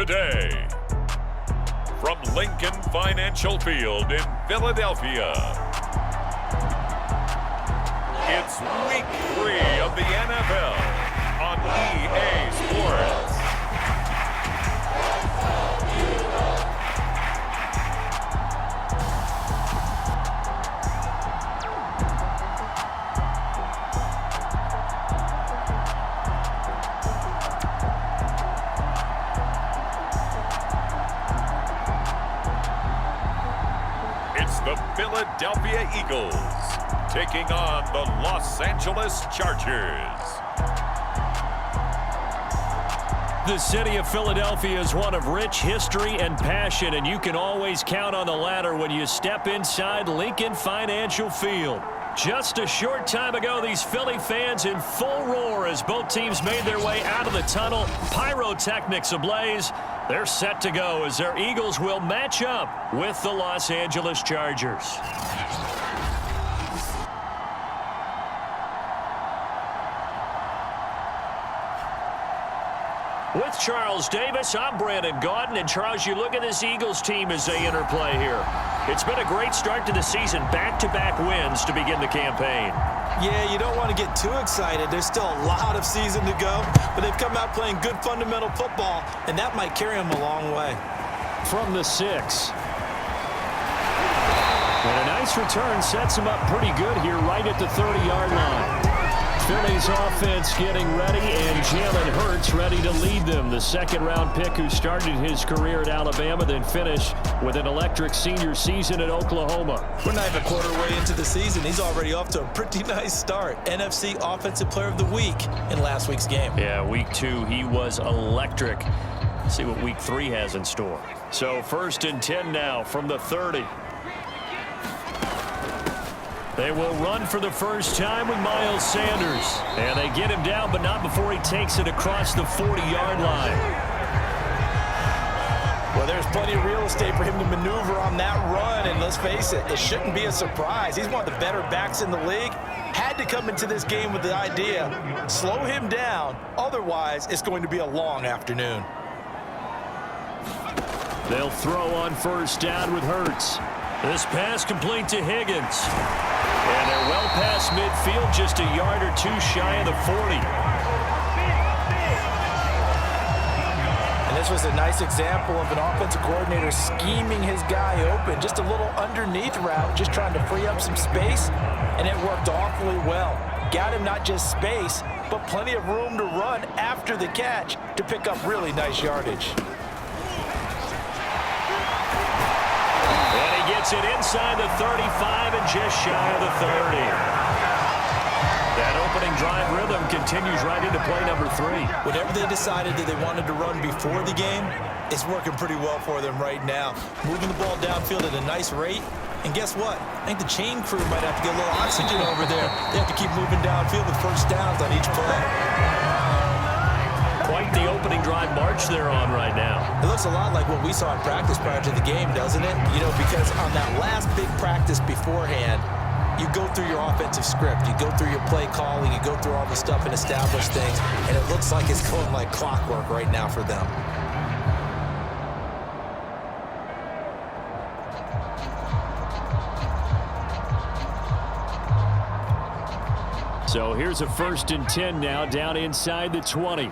today. From Lincoln Financial Field in Philadelphia, it's Week 3 of the NFL on EA Sports. The Philadelphia Eagles taking on the Los Angeles Chargers. The city of Philadelphia is one of rich history and passion, and you can always count on the latter when you step inside Lincoln Financial Field. Just a short time ago, these Philly fans in full roar as both teams made their way out of the tunnel, pyrotechnics ablaze. They're set to go as their Eagles will match up with the Los Angeles Chargers. With Charles Davis, I'm Brandon Gaudin. And Charles, you look at this Eagles team as they interplay here. It's been a great start to the season, back-to-back wins to begin the campaign. Yeah, you don't want to get too excited. There's still a lot of season to go, but they've come out playing good fundamental football, and that might carry them a long way. From the 6. And a nice return sets him up pretty good here right at the 30-yard line. Philly's offense getting ready, and Jalen Hurts ready to lead them. The second-round pick who started his career at Alabama, then finished with an electric senior season at Oklahoma. We're not even a quarter way into the season. He's already off to a pretty nice start. NFC Offensive Player of the Week in last week's game. Yeah, Week 2, he was electric. Let's see what Week 3 has in store. So 1st and 10 now from the 30. They will run for the first time with Miles Sanders. And they get him down, but not before he takes it across the 40-yard line. Well, there's plenty of real estate for him to maneuver on that run. And let's face it, it shouldn't be a surprise. He's one of the better backs in the league. Had to come into this game with the idea, slow him down. Otherwise, it's going to be a long afternoon. They'll throw on first down with Hurts. This pass complete to Higgins. And they're well past midfield, just a yard or two shy of the 40. And this was a nice example of an offensive coordinator scheming his guy open. Just a little underneath route, just trying to free up some space, and it worked awfully well. Got him not just space, but plenty of room to run after the catch to pick up really nice yardage. Gets it inside the 35 and just shy of the 30. That opening drive rhythm continues right into play number 3. Whatever they decided that they wanted to run before the game, it's working pretty well for them right now. Moving the ball downfield at a nice rate. And guess what? I think the chain crew might have to get a little oxygen over there. They have to keep moving downfield with first downs on each play. Quite the opening drive march they're on right now. It looks a lot like what we saw in practice prior to the game, doesn't it? You know, because on that last big practice beforehand, you go through your offensive script, you go through your play calling, you go through all the stuff and establish things, and it looks like it's going like clockwork right now for them. So here's a 1st and 10 now down inside the 20.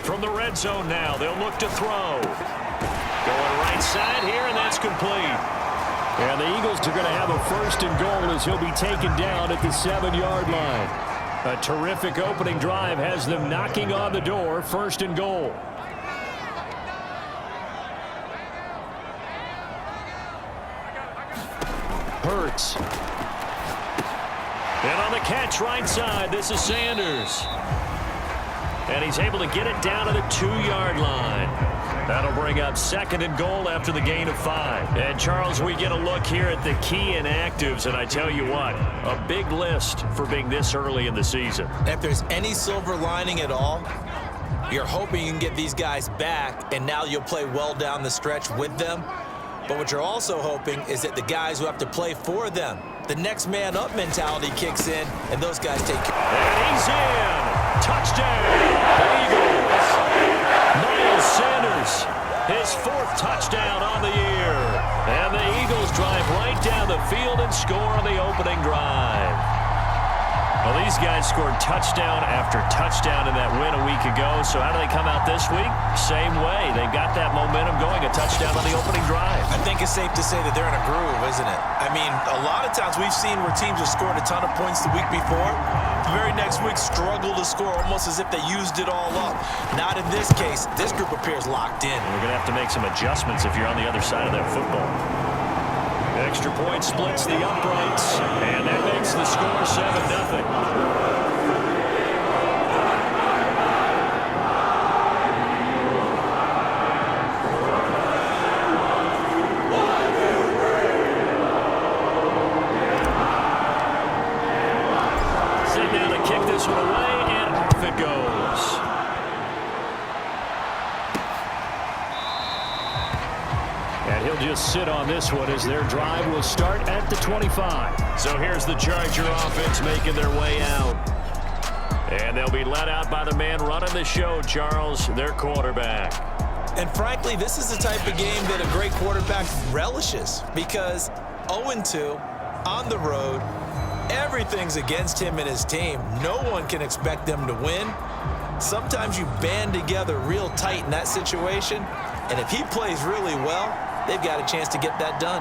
From the red zone now, they'll look to throw. Going right side here, and that's complete. And the Eagles are going to have a 1st and goal as he'll be taken down at the 7-yard line. A terrific opening drive has them knocking on the door, 1st and goal. Hurts. And on the catch right side, this is Sanders. And he's able to get it down to the 2-yard line. That'll bring up 2nd and goal after the gain of 5. And, Charles, we get a look here at the key inactives, and I tell you what, a big list for being this early in the season. If there's any silver lining at all, you're hoping you can get these guys back, and now you'll play well down the stretch with them. But what you're also hoping is that the guys who have to play for them the next man up mentality kicks in, and those guys take care. And he's in. Touchdown, Eagles. Miles Sanders, his 4th touchdown on the year. And the Eagles drive right down the field and score on the opening drive. Well, these guys scored touchdown after touchdown in that win a week ago. So how do they come out this week? Same way. They've got that momentum going, a touchdown on the opening drive. I think it's safe to say that they're in a groove, isn't it? I mean, a lot of times we've seen where teams have scored a ton of points the week before. The very next week struggle to score almost as if they used it all up. Not in this case. This group appears locked in. We're going to have to make some adjustments if you're on the other side of that football. Extra point splits the uprights, and that makes the score 7-0. Sit down to kick this one away, and off it goes. And he'll just sit on this one as their drive will start at the 25. So here's the Charger offense making their way out. And they'll be let out by the man running the show, Charles, their quarterback. And frankly, this is the type of game that a great quarterback relishes because 0-2 on the road, everything's against him and his team. No one can expect them to win. Sometimes you band together real tight in that situation, and if he plays really well, they've got a chance to get that done.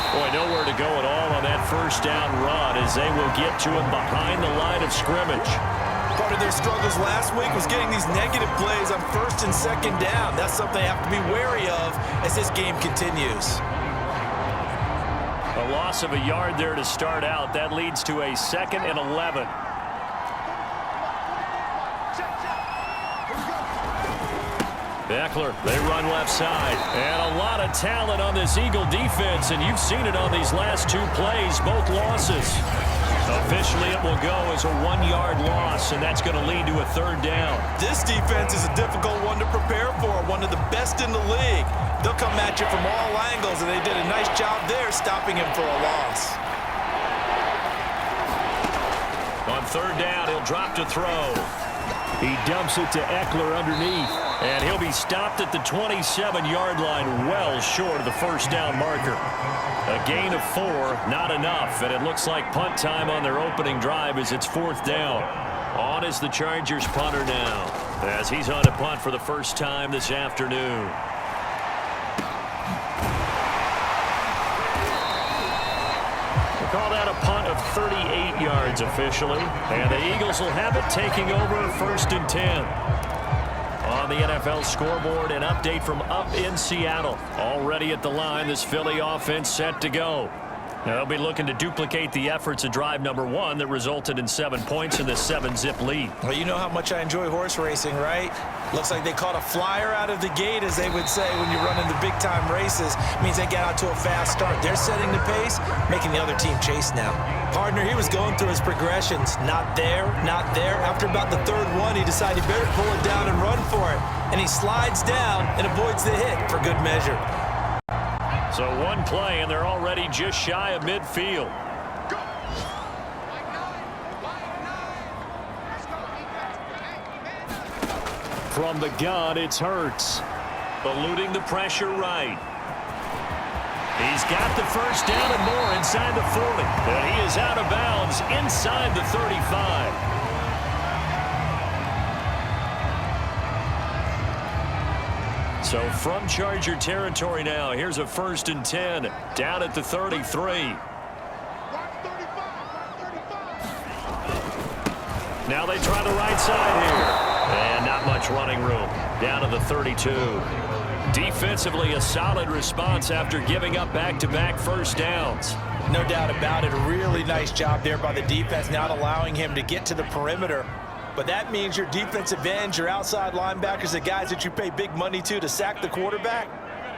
Boy, nowhere to go at all on that first down run as they will get to him behind the line of scrimmage. Part of their struggles last week was getting these negative plays on 1st and 2nd down. That's something they have to be wary of as this game continues. A loss of a yard there to start out. That leads to a 2nd and 11. Eckler, they run left side. And a lot of talent on this Eagle defense, and you've seen it on these last 2 plays, both losses. Officially, it will go as a 1-yard loss, and that's going to lead to a 3rd down. This defense is a difficult one to prepare for, one of the best in the league. They'll come at you from all angles, and they did a nice job there stopping him for a loss. On 3rd down, he'll drop to throw. He dumps it to Eckler underneath, and he'll be stopped at the 27-yard line, well short of the first down marker. A gain of 4, not enough, and it looks like punt time on their opening drive as it's 4th down. On is the Chargers punter now, as he's on to punt for the first time this afternoon. Call that a punt of 38 yards officially. And the Eagles will have it taking over 1st and 10. On the NFL scoreboard, an update from up in Seattle. Already at the line, this Philly offense set to go. They'll be looking to duplicate the efforts of drive number 1 that resulted in 7 points in the 7-zip lead. Well, you know how much I enjoy horse racing, right? Looks like they caught a flyer out of the gate, as they would say when you're running the big-time races. It means they get out to a fast start. They're setting the pace, making the other team chase now. Partner, he was going through his progressions. Not there, not there. After about the 3rd one, he decided he better pull it down and run for it. And he slides down and avoids the hit for good measure. So 1 play, and they're already just shy of midfield. From the gun, it's Hurts. Eluding the pressure right. He's got the first down and more inside the 40. And he is out of bounds inside the 35. So from Charger territory now, here's a 1st and 10 down at the 33. Now they try the right side here. And not much running room. Down to the 32. Defensively, a solid response after giving up back-to-back first downs. No doubt about it. A really nice job there by the defense, not allowing him to get to the perimeter. But that means your defensive ends, your outside linebackers, the guys that you pay big money to sack the quarterback,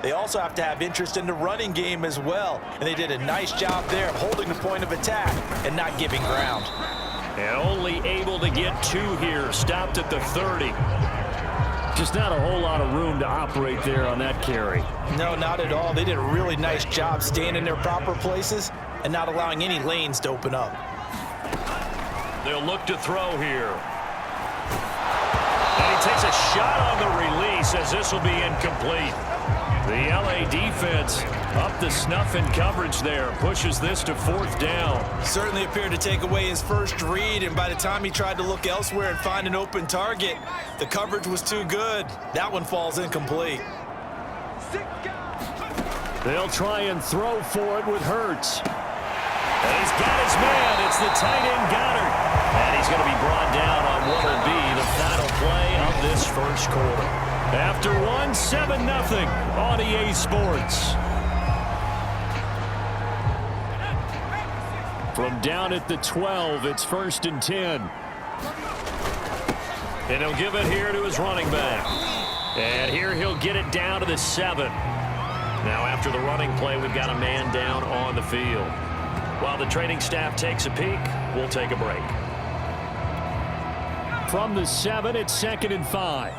they also have to have interest in the running game as well. And they did a nice job there of holding the point of attack and not giving ground. And only able to get 2 here, stopped at the 30. Just not a whole lot of room to operate there on that carry. No, not at all. They did a really nice job staying in their proper places and not allowing any lanes to open up. They'll look to throw here. And he takes a shot on the release as this will be incomplete. The LA defense up to snuff in coverage there. Pushes this to 4th down. Certainly appeared to take away his first read, and by the time he tried to look elsewhere and find an open target, the coverage was too good. That one falls incomplete. They'll try and throw for it with Hurts. And he's got his man. It's the tight end Goddard. And he's going to be brought down on what will be the final play of this first quarter. After 7-0 on EA Sports. From down at the 12, it's 1st and 10. And he'll give it here to his running back. And here he'll get it down to the 7. Now after the running play, we've got a man down on the field. While the training staff takes a peek, we'll take a break. From the 7, it's 2nd and 5.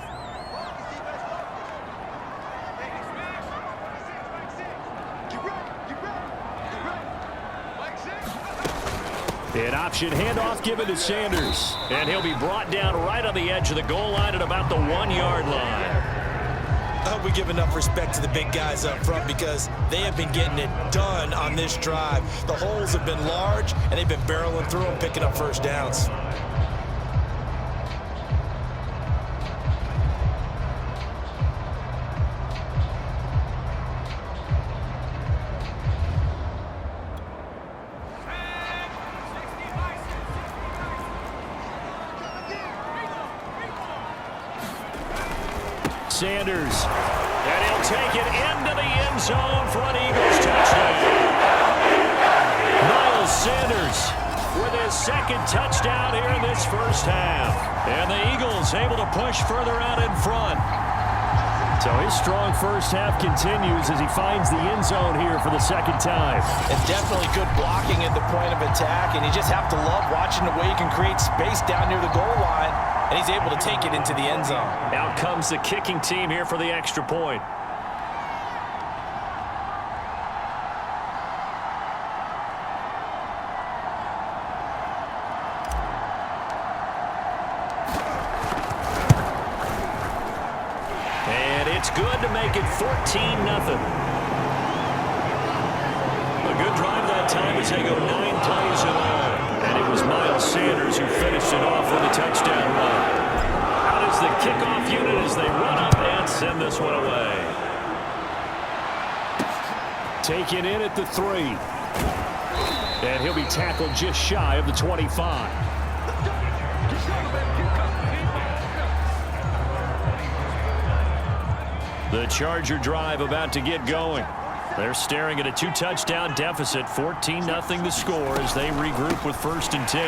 An option handoff given to Sanders. And he'll be brought down right on the edge of the goal line at about the 1-yard line. I hope we give enough respect to the big guys up front because they have been getting it done on this drive. The holes have been large, and they've been barreling through them, picking up first downs. Sanders, and he'll take it into the end zone for an Eagles touchdown. Miles Sanders with his 2nd touchdown here in this first half. And the Eagles able to push further out in front. So his strong first half continues as he finds the end zone here for the 2nd time. And definitely good blocking at the point of attack, and you just have to love watching the way he can create space down near the goal line. And he's able to take it into the end zone. Out comes the kicking team here for the extra point. And it's good to make it 14-0. A good drive that time as they go 9 plays in all. And it was Miles Sanders who finished it off with a touchdown run. Out is the kickoff unit as they run up and send this one away. Taken in at the 3. And he'll be tackled just shy of the 25. The Charger drive about to get going. They're staring at a 2-touchdown deficit, 14-0 the score as they regroup with 1st and 10.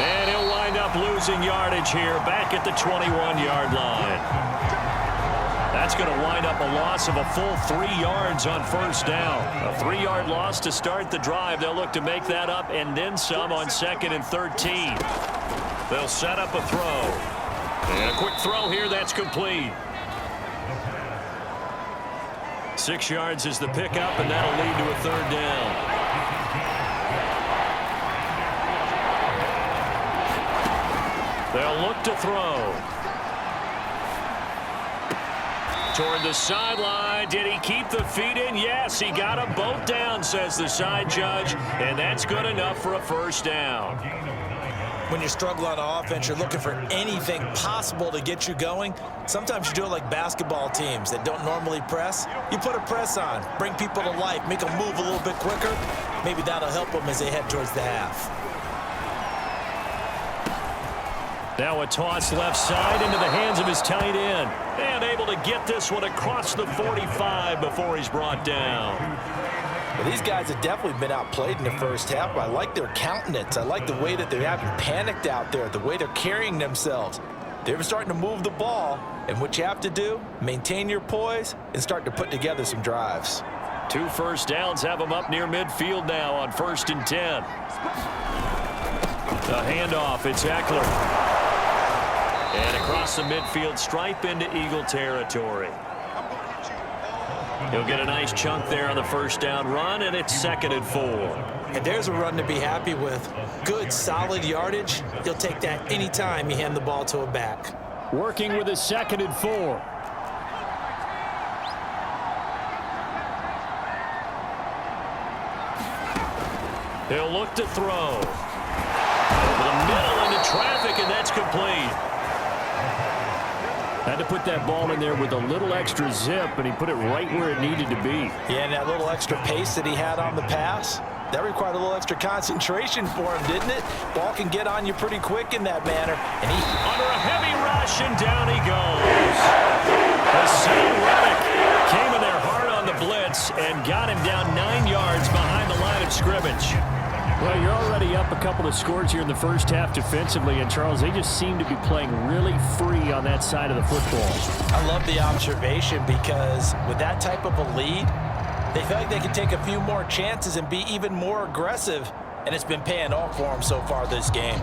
And he'll wind up losing yardage here back at the 21-yard line. That's going to wind up a loss of a full 3 yards on 1st down. A 3-yard loss to start the drive. They'll look to make that up and then some on 2nd and 13. They'll set up a throw. And a quick throw here that's complete. 6 yards is the pickup, and that'll lead to a 3rd down. They'll look to throw. Toward the sideline. Did he keep the feet in? Yes, he got them both down, says the side judge, and that's good enough for a 1st down. When you struggle on offense, you're looking for anything possible to get you going. Sometimes you do it like basketball teams that don't normally press. You put a press on, bring people to life, make them move a little bit quicker. Maybe that'll help them as they head towards the half. Now a toss left side into the hands of his tight end. And able to get this one across the 45 before he's brought down. Well, these guys have definitely been outplayed in the first half, but I like their countenance. I like the way that they haven't panicked out there, the way they're carrying themselves. They're starting to move the ball, and what you have to do, maintain your poise and start to put together some drives. 2 1st downs have them up near midfield now on 1st and 10. The handoff, it's Eckler. And across the midfield stripe into Eagle territory. He'll get a nice chunk there on the first down run, and it's 2nd and 4. And there's a run to be happy with. Good, solid yardage. He'll take that anytime you hand the ball to a back. Working with a 2nd and 4. He'll look to throw. Over the middle into traffic, and that's complete. Had to put that ball in there with a little extra zip, and he put it right where it needed to be. Yeah, and that little extra pace that he had on the pass, that required a little extra concentration for him, didn't it? Ball can get on you pretty quick in that manner. And he under a heavy rush, and down he goes. Hassan Reddick came in there hard on the blitz and got him down 9 yards behind the line of scrimmage. Well, you're already up a couple of scores here in the first half defensively, and Charles, they just seem to be playing really free on that side of the football. I love the observation because with that type of a lead, they feel like they can take a few more chances and be even more aggressive, and it's been paying off for them so far this game.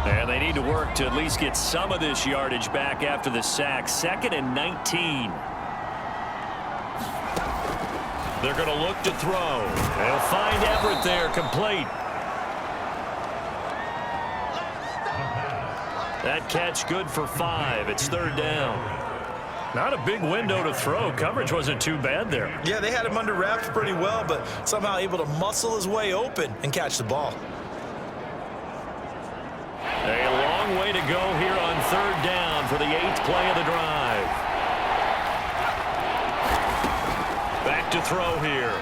And they need to work to at least get some of this yardage back after the sack. 2nd and 19. They're going to look to throw. They'll find Everett there, complete. That catch good for 5. It's 3rd down. Not a big window to throw. Coverage wasn't too bad there. Yeah, they had him under wraps pretty well, but somehow able to muscle his way open and catch the ball. A long way to go here on 3rd down for the 8th play of the drive. Back to throw here.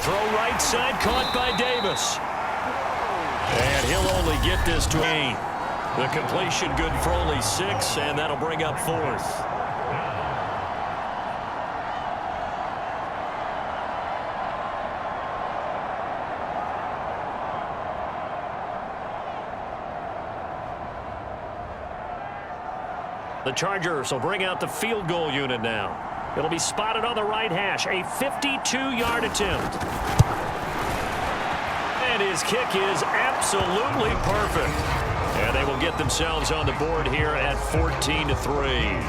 Throw right side, caught by Davis. And he'll only get this to 8. The completion good for only 6, and that'll bring up 4th. The Chargers will bring out the field goal unit now. It'll be spotted on the right hash. A 52-yard attempt. And his kick is absolutely perfect. And they will get themselves on the board here at 14-3.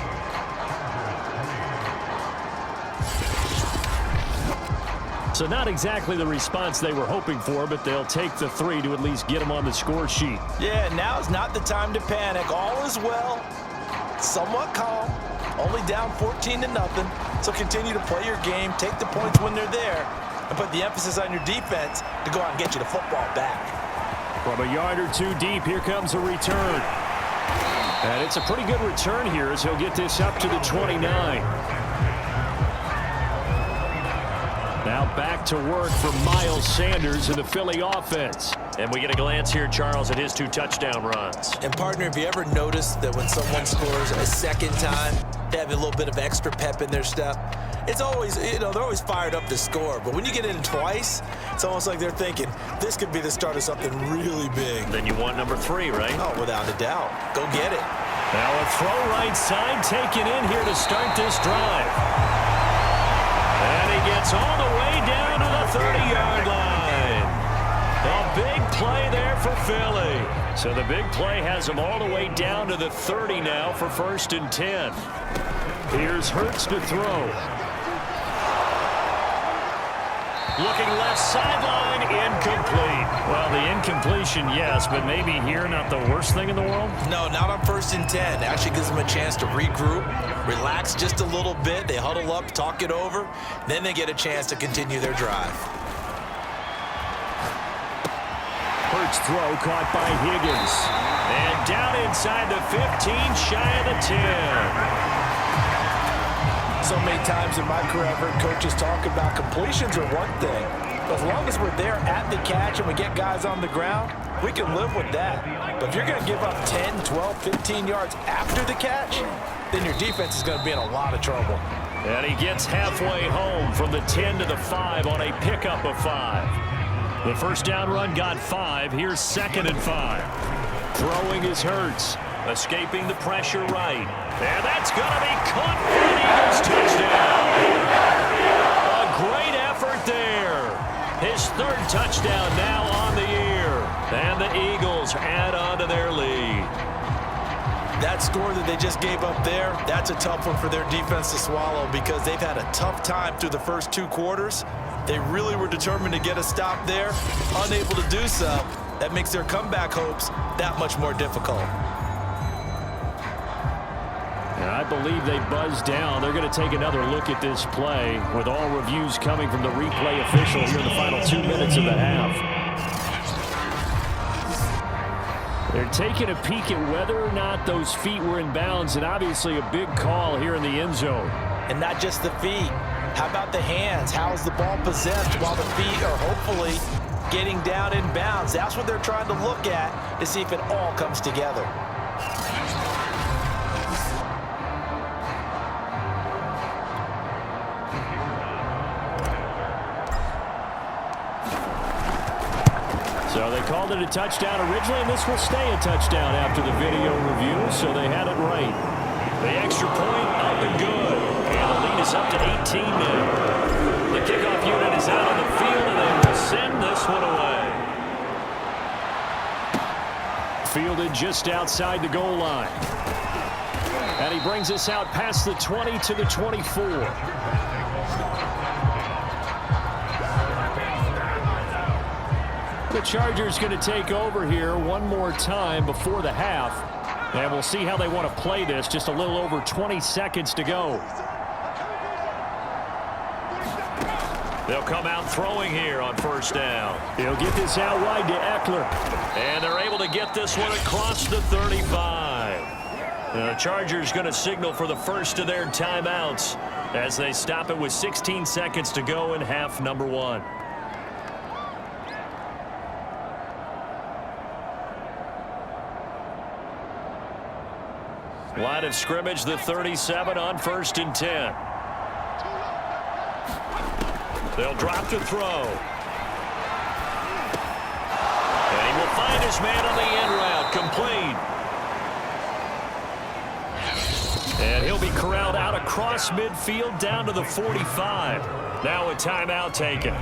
So not exactly the response they were hoping for, but they'll take the 3 to at least get them on the score sheet. Yeah, now's not the time to panic. All is well. Somewhat calm, only down 14-0, so continue to play your game, take the points when they're there, and put the emphasis on your defense to go out and get you the football back. From a yard or 2 deep, here comes a return. And it's a pretty good return here as he'll get this up to the 29. Now back to work for Miles Sanders in the Philly offense. And we get a glance here, Charles, at his 2 touchdown runs. And, partner, have you ever noticed that when someone scores a second time, they have a little bit of extra pep in their step? It's always, they're always fired up to score. But when you get in twice, it's almost like they're thinking, this could be the start of something really big. Then you want number 3, right? Oh, without a doubt. Go get it. Now a throw right side taken in here to start this drive. And he gets all the way down to the 30-yard line. A big play there for Philly. So the big play has him all the way down to the 30 now for 1st and 10. Here's Hurts to throw. Looking left sideline, incomplete. Well, the incompletion, yes, but maybe here not the worst thing in the world? No, not on 1st and 10. Actually gives them a chance to regroup, relax just a little bit. They huddle up, talk it over. Then they get a chance to continue their drive. Hurts throw caught by Higgins. And down inside the 15, shy of the 10. So many times in my career, I've heard coaches talk about completions are one thing. But as long as we're there at the catch and we get guys on the ground, we can live with that. But if you're going to give up 10, 12, 15 yards after the catch, then your defense is going to be in a lot of trouble. And he gets halfway home from the 10 to the 5 on a pickup of 5. The first down run got 5. Here's 2nd and 5. Throwing is Hurts. Escaping the pressure right. And that's going to be caught for an Eagles touchdown. A His third touchdown now on the year. And the Eagles add on to their lead. That score that they just gave up there, that's a tough one for their defense to swallow because they've had a tough time through the first 2 quarters. They really were determined to get a stop there, unable to do so. That makes their comeback hopes that much more difficult. And I believe they buzzed down. They're going to take another look at this play with all reviews coming from the replay official here in the final 2 minutes of the half. They're taking a peek at whether or not those feet were in bounds, and obviously a big call here in the end zone. And not just the feet. How about the hands? How's the ball possessed while the feet are hopefully getting down in bounds? That's what they're trying to look at to see if it all comes together. So they called it a touchdown originally, and this will stay a touchdown after the video review, so they had it right. The extra point up and good. And the lead is up to 18 now. The kickoff unit is out on the field, and they will send this one away. Fielded just outside the goal line. And he brings us out past the 20 to the 24. The Chargers going to take over here one more time before the half. And we'll see how they want to play this. Just a little over 20 seconds to go. They'll come out throwing here on first down. He'll get this out wide to Eckler. And they're able to get this one across the 35. The Chargers going to signal for the first of their timeouts as they stop it with 16 seconds to go in half number 1. Line of scrimmage, the 37 on 1st and 10. They'll drop to throw. And he will find his man on the end route, complete. And he'll be corralled out across midfield down to the 45. Now a timeout taken.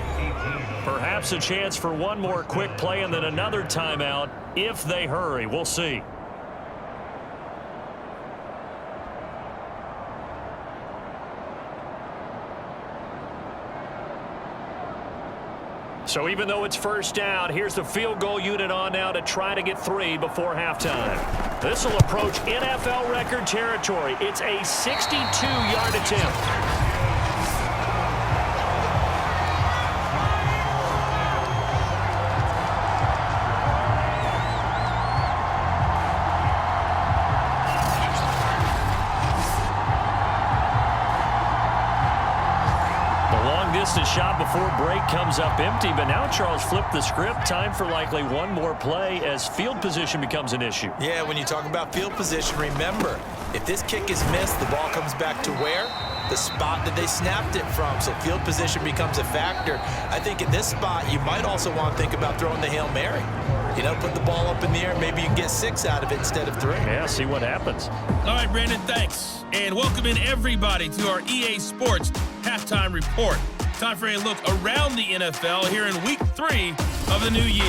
Perhaps a chance for one more quick play and then another timeout if they hurry. We'll see. So even though it's first down, here's the field goal unit on now to try to get 3 before halftime. This will approach NFL record territory. It's a 62-yard attempt. The shot before break comes up empty, but now Charles flipped the script. Time for likely one more play as field position becomes an issue. Yeah, when you talk about field position, remember, if this kick is missed, the ball comes back to where? The spot that they snapped it from. So field position becomes a factor. I think in this spot, you might also want to think about throwing the Hail Mary. You know, put the ball up in the air. Maybe you can get 6 out of it instead of 3. Yeah, see what happens. All right, Brandon, thanks. And welcome in everybody to our EA Sports Halftime Report. Time for a look around the NFL here in Week 3 of the new year.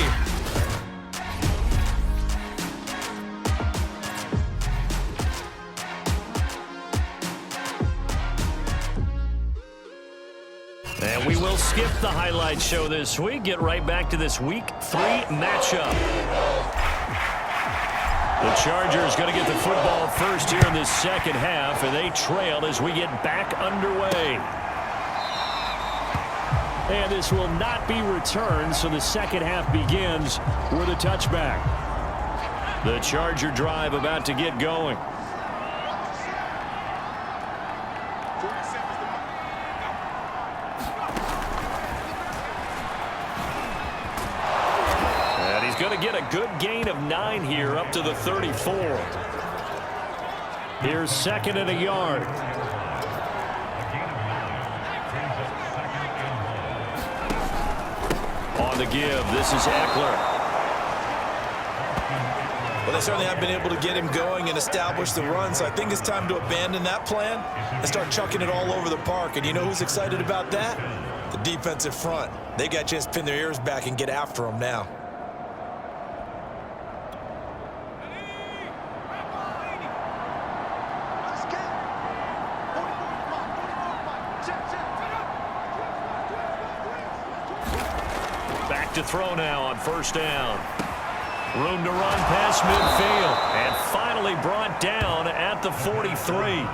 And we will skip the highlight show this week. Get right back to this Week 3 matchup. The Chargers going to get the football first here in this second half, and they trail as we get back underway. And this will not be returned, so the second half begins with a touchback. The Charger drive about to get going. And he's going to get a good gain of 9 here up to the 34. Here's 2nd and a yard. On the give, this is Eckler. Well, they certainly have been able to get him going and establish the run, so I think it's time to abandon that plan and start chucking it all over the park. And you know who's excited about that? The defensive front, they got a chance to pin their ears back and get after them now. Back to throw now on first down. Room to run past midfield. And finally brought down at the 43.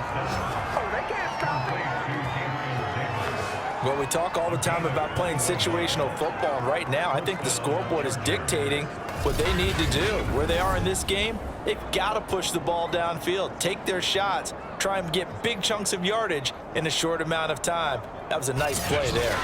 Well, we talk all the time about playing situational football, and right now I think the scoreboard is dictating what they need to do. Where they are in this game, they've got to push the ball downfield, take their shots, try and get big chunks of yardage in a short amount of time. That was a nice play there.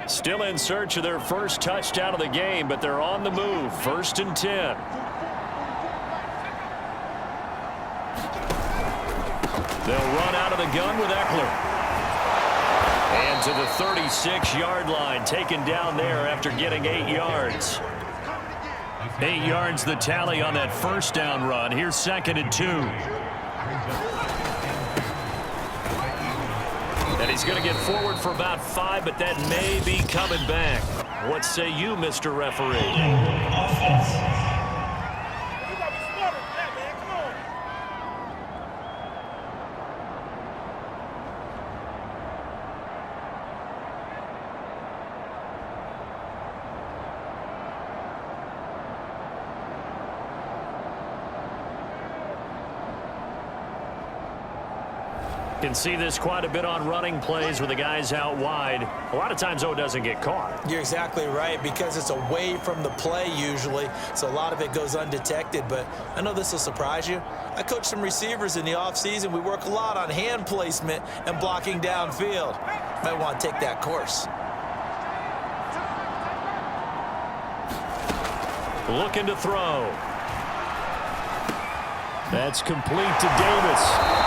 Still in search of their first touchdown of the game, but they're on the move. 1st and 10. They'll run out of the gun with Eckler. And to the 36-yard line, taken down there after getting 8 yards. 8 yards the tally on that first down run. Here's 2nd and 2. And he's going to get forward for about 5, but that may be coming back. What say you, Mr. Referee? Can see this quite a bit on running plays with the guys out wide. A lot of times, though, it doesn't get caught. You're exactly right, because it's away from the play usually, so a lot of it goes undetected. But I know this will surprise you. I coach some receivers in the offseason. We work a lot on hand placement and blocking downfield. Might want to take that course. Looking to throw. That's complete to Davis.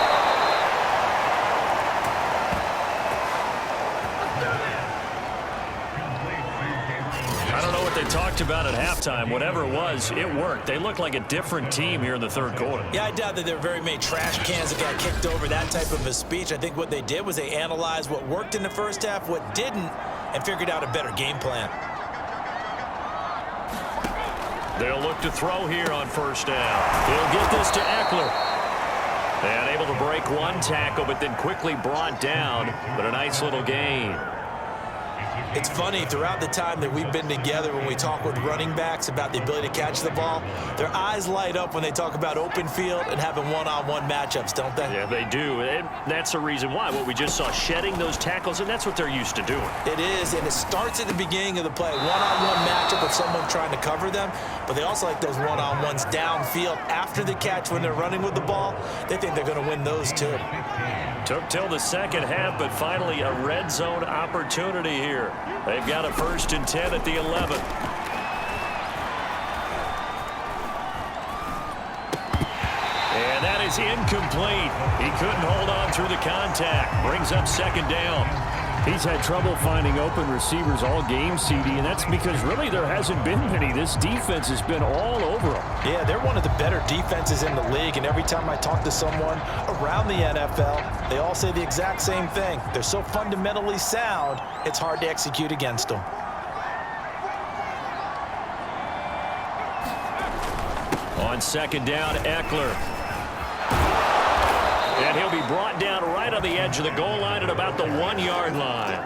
They talked about at halftime. Whatever it was, it worked. They looked like a different team here in the third quarter. Yeah, I doubt that there were very many trash cans that got kicked over, that type of a speech. I think what they did was they analyzed what worked in the first half, what didn't, and figured out a better game plan. They'll look to throw here on first down. He'll get this to Eckler. And able to break one tackle, but then quickly brought down. But a nice little gain. It's funny, throughout the time that we've been together, when we talk with running backs about the ability to catch the ball, their eyes light up when they talk about open field and having one-on-one matchups, don't they? Yeah, they do. And that's the reason why. What we just saw, shedding those tackles, and that's what they're used to doing. It is, and it starts at the beginning of the play. One-on-one matchup with someone trying to cover them, but they also like those one-on-ones downfield after the catch when they're running with the ball. They think they're going to win those too. Took till the second half, but finally a red zone opportunity here. They've got a 1st and 10 at the 11. And that is incomplete. He couldn't hold on through the contact. Brings up 2nd down. He's had trouble finding open receivers all game, CD, and that's because really there hasn't been many. This defense has been all over them. Yeah, they're one of the better defenses in the league, and every time I talk to someone around the NFL, they all say the exact same thing. They're so fundamentally sound, it's hard to execute against them. On 2nd down, Eckler. And he'll be brought down right on the edge of the goal line at about the 1-yard line.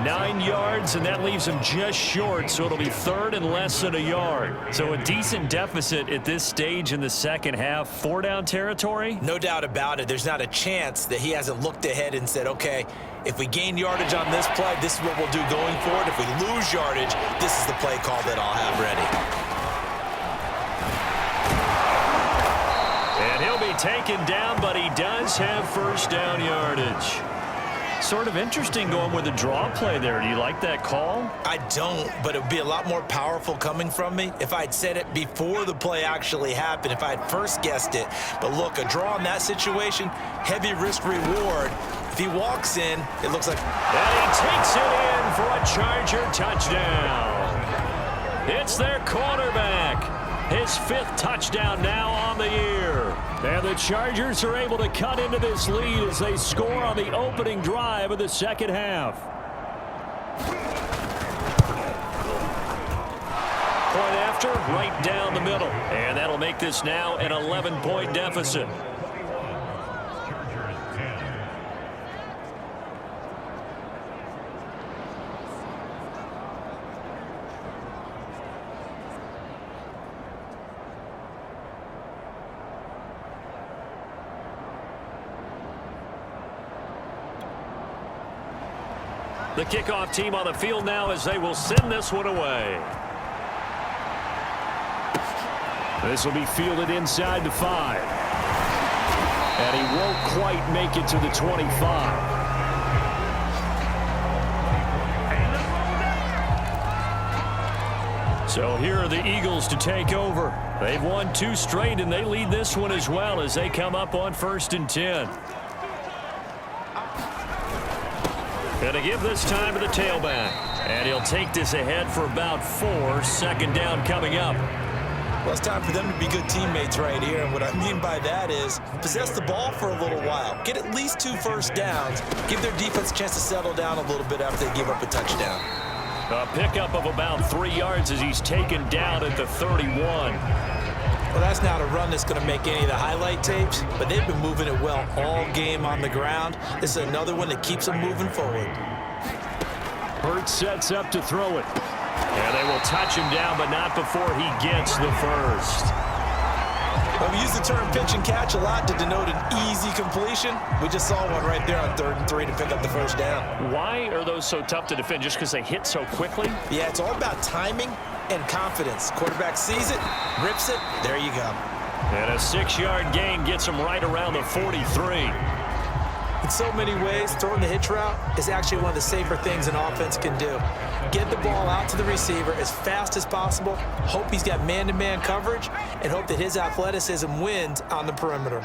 9 yards, and that leaves him just short, so it'll be 3rd and less than a yard. So a decent deficit at this stage in the second half. 4-down territory? No doubt about it. There's not a chance that he hasn't looked ahead and said, okay, if we gain yardage on this play, this is what we'll do going forward. If we lose yardage, this is the play call that I'll have ready. And he'll be taken down, but he does have 1st down yardage. Sort of interesting going with a draw play there. Do you like that call? I don't, but it would be a lot more powerful coming from me if I'd said it before the play actually happened, if I had first guessed it. But look, a draw in that situation, heavy risk reward. If he walks in, it looks like... And he takes it in for a Charger touchdown. It's their quarterback. His 5th touchdown now on the year. And the Chargers are able to cut into this lead as they score on the opening drive of the second half. Point after, right down the middle. And that'll make this now an 11-point deficit. The kickoff team on the field now as they will send this one away. This will be fielded inside the 5. And he won't quite make it to the 25. So here are the Eagles to take over. They've won 2 straight, and they lead this one as well as they come up on 1st and 10. Going to give this time to the tailback. And he'll take this ahead for about 4. 2nd down coming up. Well, it's time for them to be good teammates right here. And what I mean by that is possess the ball for a little while. Get at least 2 first downs. Give their defense a chance to settle down a little bit after they give up a touchdown. A pickup of about 3 yards as he's taken down at the 31. Well, that's not a run that's going to make any of the highlight tapes, but they've been moving it well all game on the ground. This is another one that keeps them moving forward. Hurts sets up to throw it. And they will touch him down, but not before he gets the first. Well, we use the term pitch and catch a lot to denote an easy completion. We just saw one right there on 3rd and 3 to pick up the first down. Why are those so tough to defend? Just because they hit so quickly? Yeah, it's all about timing and confidence. Quarterback sees it, rips it, there you go. And a 6-yard gain gets him right around the 43. In so many ways, throwing the hitch route is actually one of the safer things an offense can do. Get the ball out to the receiver as fast as possible, hope he's got man-to-man coverage, and hope that his athleticism wins on the perimeter.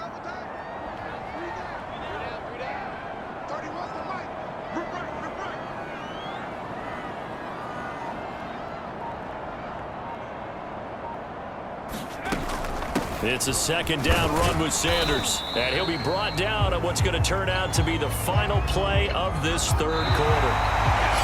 It's a 2nd down run with Sanders. And he'll be brought down at what's going to turn out to be the final play of this 3rd quarter.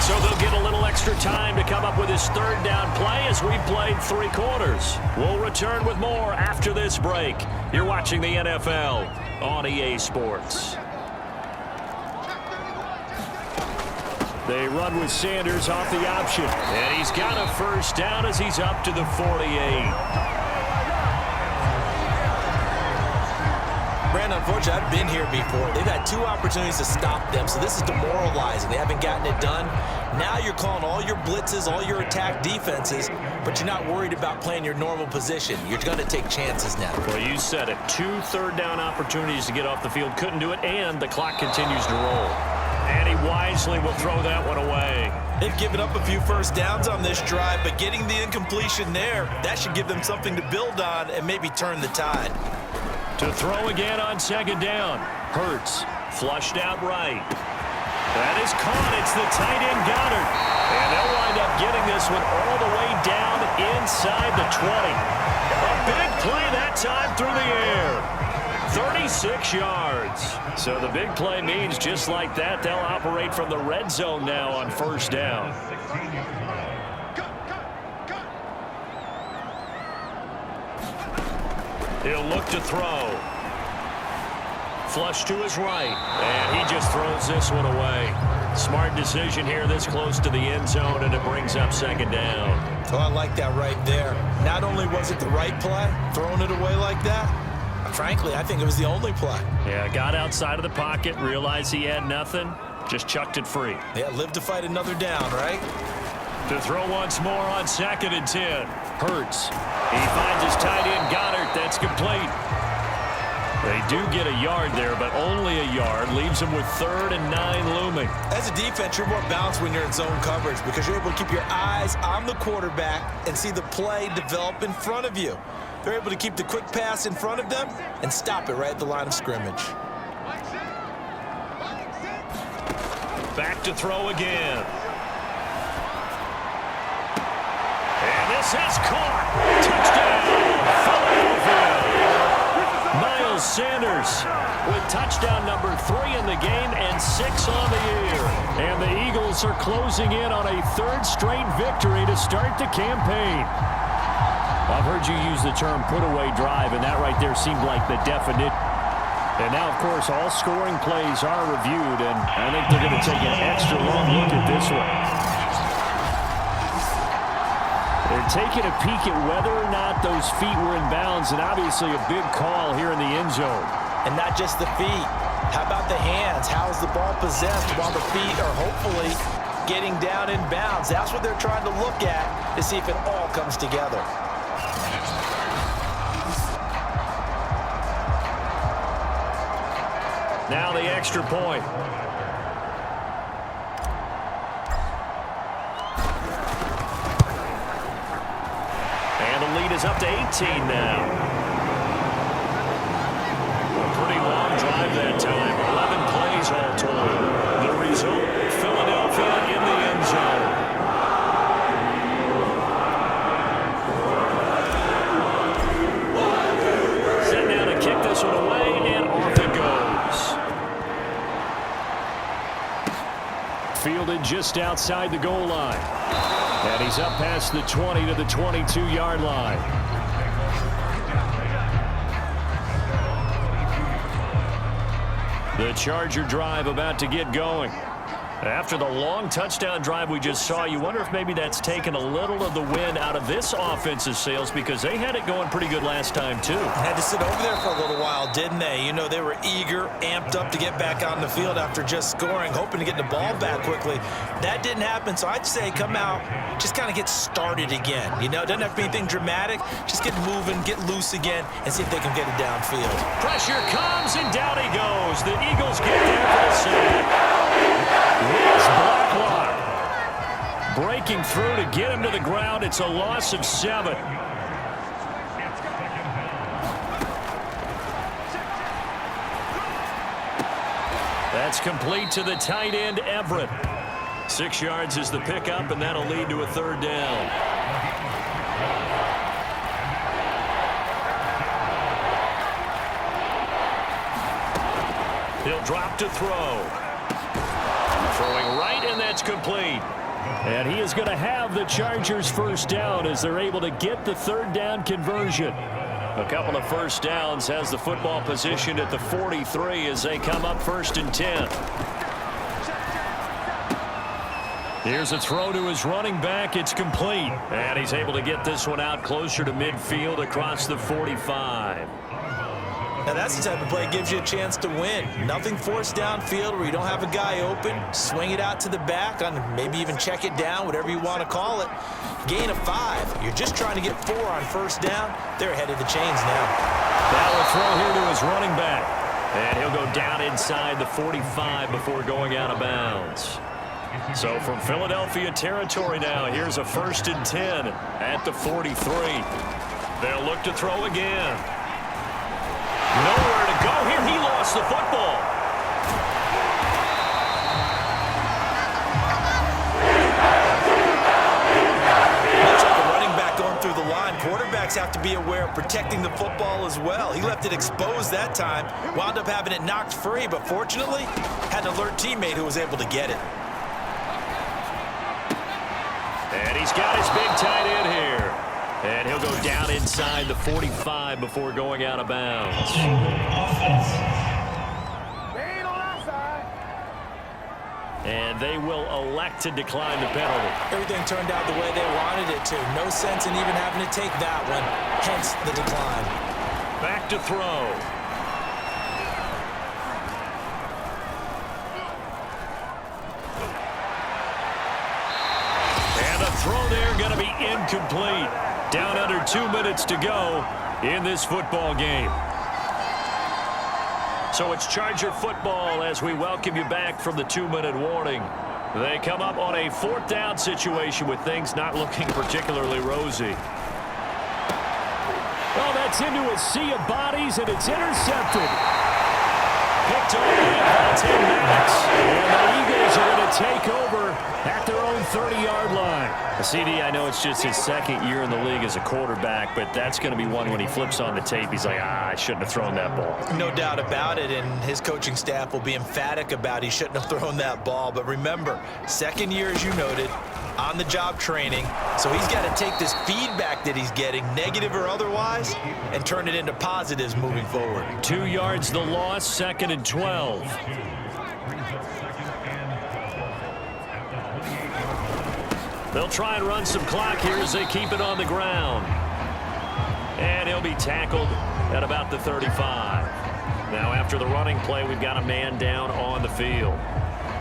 So they'll get a little extra time to come up with his 3rd down play as we've played 3 quarters. We'll return with more after this break. You're watching the NFL on EA Sports. They run with Sanders off the option. And he's got a first down as he's up to the 48. Brandon, unfortunately, I've been here before. They've had 2 opportunities to stop them, so this is demoralizing. They haven't gotten it done. Now you're calling all your blitzes, all your attack defenses, but you're not worried about playing your normal position. You're going to take chances now. Well, you said it. 2 third-down opportunities to get off the field. Couldn't do it, and the clock continues to roll. And he wisely will throw that one away. They've given up a few first downs on this drive, but getting the incompletion there, that should give them something to build on and maybe turn the tide. To throw again on 2nd down. Hurts flushed out right. That is caught. It's the tight end Goddard. And they'll wind up getting this one all the way down inside the 20. A big play that time through the air. 36 yards. So the big play means just like that, they'll operate from the red zone now on 1st down. He'll look to throw. Flush to his right. And he just throws this one away. Smart decision here this close to the end zone, and it brings up 2nd down. Oh, I like that right there. Not only was it the right play, throwing it away like that, frankly, I think it was the only play. Yeah, got outside of the pocket, realized he had nothing, just chucked it free. Yeah, live to fight another down, right? To throw once more on 2nd and 10. Hurts. He finds his tight end Goddard. That's complete. They do get a yard there, but only a yard. Leaves them with 3rd and 9 looming. As a defense, you're more balanced when you're in zone coverage because you're able to keep your eyes on the quarterback and see the play develop in front of you. They're able to keep the quick pass in front of them and stop it right at the line of scrimmage. Back to throw again. And This is caught. Touchdown, Philadelphia. Miles Sanders with touchdown number 3 in the game and 6 on the year. And the Eagles are closing in on a 3rd straight victory to start the campaign. I've heard you use the term put-away drive, and that right there seemed like the definition. And now, of course, all scoring plays are reviewed, and I think they're going to take an extra long look at this one. They're taking a peek at whether or not those feet were in bounds, and obviously a big call here in the end zone. And not just the feet. How about the hands? How is the ball possessed while the feet are hopefully getting down in bounds? That's what they're trying to look at to see if it all comes together. Now the extra point. And the lead is up to 18 now. A pretty long drive that time. 11 plays all told. The result, Philadelphia in the end zone. Set now to kick this one away, and off it goes. Fielded just outside the goal line. And he's up past the 20 to the 22-yard line. The Charger drive about to get going. After the long touchdown drive we just saw, you wonder if maybe that's taken a little of the wind out of this offensive sails, because they had it going pretty good last time, too. Had to sit over there for a little while, didn't they? You know, they were eager, amped up to get back out in the field after just scoring, hoping to get the ball back quickly. That didn't happen, so I'd say come out, just kind of get started again. You know, it doesn't have to be anything dramatic. Just get moving, get loose again, and see if they can get it downfield. Pressure comes, and down he goes. The Eagles get there for the sack. It's Blacklock breaking through to get him to the ground. It's a loss of 7. That's complete to the tight end, Everett. 6 yards is the pickup, and that'll lead to a 3rd down. He'll drop to throw. Throwing right, and that's complete. And he is going to have the Chargers' 1st down as they're able to get the 3rd down conversion. A couple of 1st downs, has the football positioned at the 43 as they come up 1st and 10. Here's a throw to his running back. It's complete. And he's able to get this one out closer to midfield across the 45. Now that's the type of play that gives you a chance to win. Nothing forced downfield where you don't have a guy open. Swing it out to the back, on maybe even check it down, whatever you want to call it. Gain of 5. You're just trying to get 4 on 1st down. They're ahead of the chains now. Now a throw here to his running back. And he'll go down inside the 45 before going out of bounds. So from Philadelphia territory now, here's a 1st and 10 at the 43. They'll look to throw again. Nowhere to go here. He lost the football. Looks like a running back going through the line. Quarterbacks have to be aware of protecting the football as well. He left it exposed that time. Wound up having it knocked free, but fortunately had an alert teammate who was able to get it. And he's got his big tight end here. And he'll go down inside the 45 before going out of bounds. And they will elect to decline the penalty. Everything turned out the way they wanted it to. No sense in even having to take that one, hence the decline. Back to throw. And a throw there going to be incomplete. Down under 2 minutes to go in this football game. So it's Charger football as we welcome you back from the 2-minute warning. They come up on a 4th down situation with things not looking particularly rosy. Well, that's into a sea of bodies, and it's intercepted. Picked off by Max. And the Eagles are going to take over at their own 30-yard line. CD, I know it's just his second year in the league as a quarterback, but that's going to be one when he flips on the tape, he's like, I shouldn't have thrown that ball. No doubt about it, and his coaching staff will be emphatic about he shouldn't have thrown that ball. But remember, second year, as you noted, on-the-job training, so he's got to take this feedback that he's getting, negative or otherwise, and turn it into positives moving forward. 2 yards the loss, 2nd and 12. They'll try and run some clock here as they keep it on the ground. And he'll be tackled at about the 35. Now after the running play, we've got a man down on the field.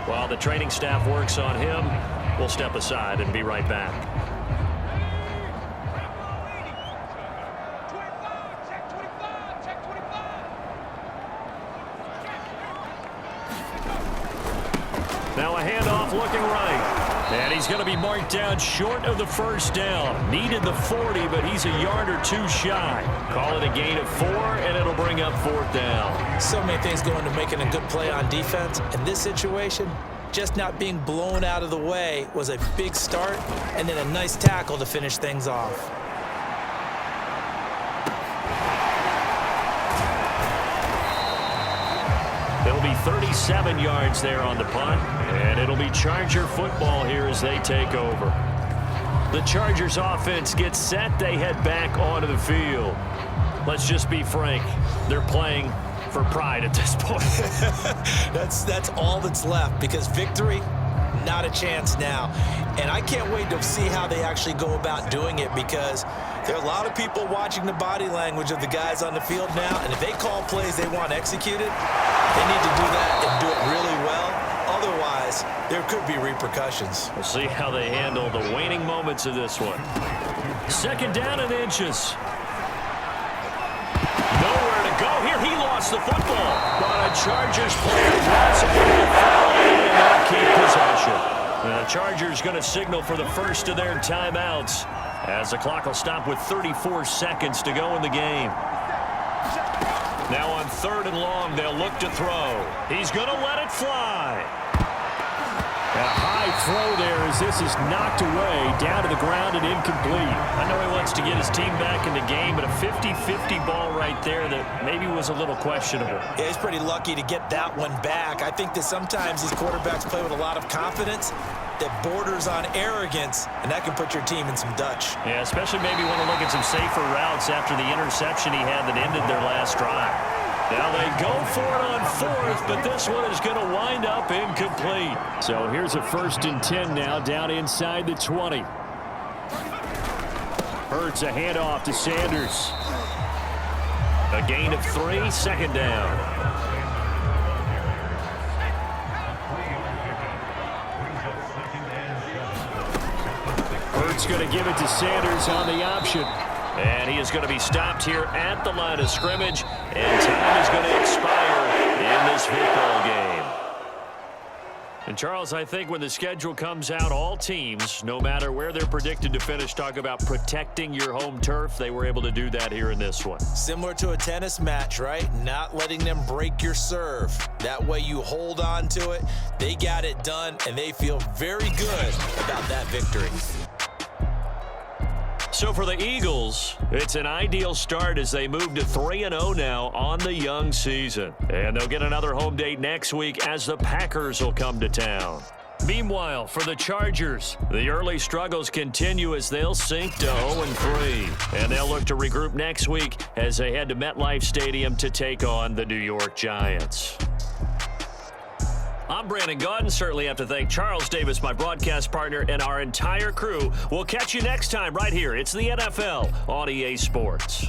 While the training staff works on him, we'll step aside and be right back. Now a handoff looking right. And he's going to be marked down short of the first down. Needed the 40, but he's a yard or two shy. Call it a gain of 4, and it'll bring up 4th down. So many things go into making a good play on defense. In this situation, just not being blown out of the way was a big start, and then a nice tackle to finish things off. There'll be 37 yards there on the punt, and it'll be Charger football here as they take over. The Chargers offense gets set. They head back onto the field. Let's just be frank. They're playing for pride at this point. That's all that's left, because victory, not a chance now. And I can't wait to see how they actually go about doing it, because there are a lot of people watching the body language of the guys on the field now, and if they call plays they want executed, they need to do that and do it really well. Otherwise, there could be repercussions. We'll see how they handle the waning moments of this one. 2nd down and inches. Nowhere to go here. He lost the football. But a Chargers player was able to follow and not keep possession. And the Chargers going to signal for the first of their timeouts as the clock will stop with 34 seconds to go in the game. Now on 3rd and long, they'll look to throw. He's going to let it fly. A high throw there as this is knocked away, down to the ground and incomplete. I know he wants to get his team back in the game, but a 50-50 ball right there that maybe was a little questionable. Yeah, he's pretty lucky to get that one back. I think that sometimes these quarterbacks play with a lot of confidence that borders on arrogance, and that can put your team in some Dutch. Yeah, especially maybe want to look at some safer routes after the interception he had that ended their last drive. Now they go for it on 4th, but this one is going to wind up incomplete. So here's a 1st and 10 now, down inside the 20. Hurts a handoff to Sanders. A gain of 3, 2nd down. Hurts going to give it to Sanders on the option. And he is going to be stopped here at the line of scrimmage, and time is going to expire in this football game. And Charles, I think when the schedule comes out, all teams, no matter where they're predicted to finish, talk about protecting your home turf. They were able to do that here in this one. Similar to a tennis match, right? Not letting them break your serve. That way you hold on to it. They got it done, and they feel very good about that victory. So for the Eagles, it's an ideal start as they move to 3-0 now on the young season. And they'll get another home date next week as the Packers will come to town. Meanwhile, for the Chargers, the early struggles continue as they'll sink to 0-3. And they'll look to regroup next week as they head to MetLife Stadium to take on the New York Giants. I'm Brandon Gaudin. Certainly have to thank Charles Davis, my broadcast partner, and our entire crew. We'll catch you next time right here. It's the NFL on EA Sports.